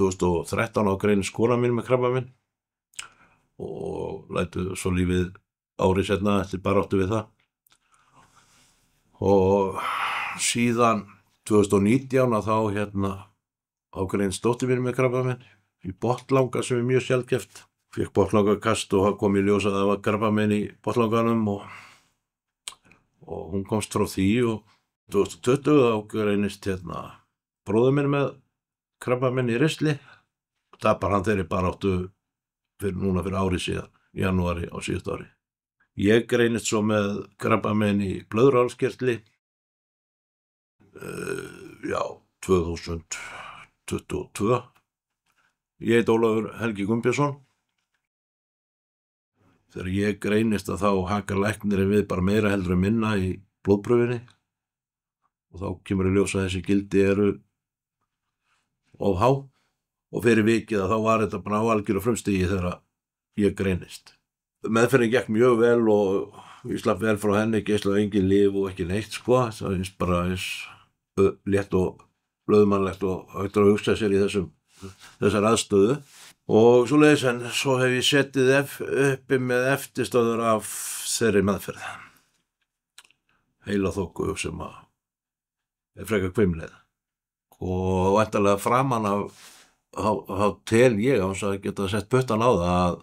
2013 á greinist kona mín með krabbamein og lætur svo lífið ári seinna eftir baráttu við það. Og síðan 2019 að þá greinist dóttir mín með krabbamein í botnlanga sem mjög sjaldgæft. Fékk botnlangakast og það kom í ljós að það var krabbamein í botnlanganum og hún komst frá því og 2020 þá greinist bróðir minn með krabbamein í ristli. Tapar hann þeirri baráttu fyrir ári síðan, í janúari á síðustu ári. Ég greinist svo með krabbamein í blöðruhálskirtli 2022. Ég heit Ólafur Helgi Gunnbjörnsson. Þegar ég greinist að þá hakar læknirinn við bara meira heldur en minna í blóðpröfinni og þá kemur í ljós að þessi gildi eru of há og fyrir vikið að þá var þetta bara á algjöru frumstigi þegar ég greinist. Meðferðin gekk mjög vel og ég slapp vel frá henni, geislaði engin lyf og ekki neitt sko. Það er bara létt og blöðmannlegt og hægt að hugsa sér í þessar aðstöðu. Og svoleiðis en svo hef ég setið uppi með eftirstöður af þeirri meðferð. Heilaþoku sem er frekar hvimleið. Og væntanlega framan af tel ég á þess að geta sett puttan á það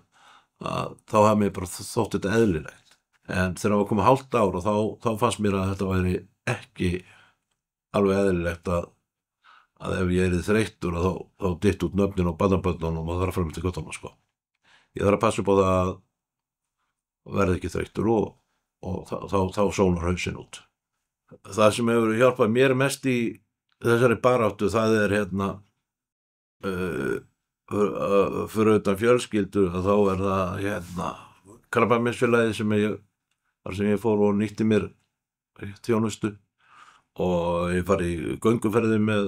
að þá hafði mér bara þótt þetta eðlilegt. En þegar það var komið hálft ár og þá fannst mér að þetta væri ekki alveg eðlilegt að ef ég yrði þreyttur þá dytti út nöfnin á barnabörnunum og það þarf að fara með til göttuna sko. Ég þarf að passa upp á það að verða ekki þreyttur og þá sónar hausinn út. Það sem hefur hjálpað mér mest í þessari baráttu það er fyrir utan fjölskyldu þá er það krabbameinsfélagið þar sem ég fór og nýtti mér þjónustu og ég fari í gönguferði með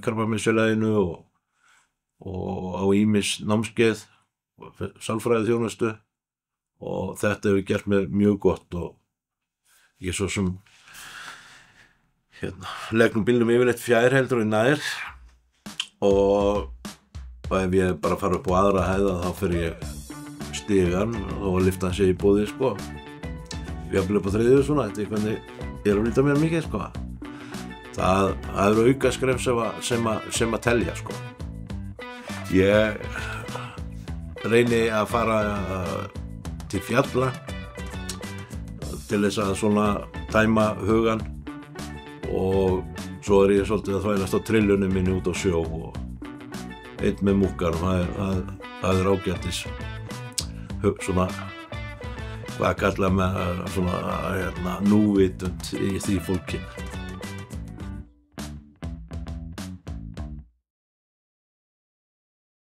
krabbameinsfélaginu og á ýmis námskeið sálfræði þjónustu og þetta hefur gert mér mjög gott og ég svo sem legg bílnum yfirleitt fjær heldur en nær og ef ég bara fara upp á aðra hæð þá fer ég stigann og lyfta hann sig í boði sko. Jafnvel upp á þriðju svona, þetta hvernig ég er að nýta mér mikið sko. Það eru aukaskref sem að telja sko. Ég reyni að fara til fjalla til þess að svona tæma hugan og svo er ég svolítið að þvælast á trillunum minni út á sjó og einn með múkkanum, það er ágætis svona hvað kalla með svona núvitund í því fólki.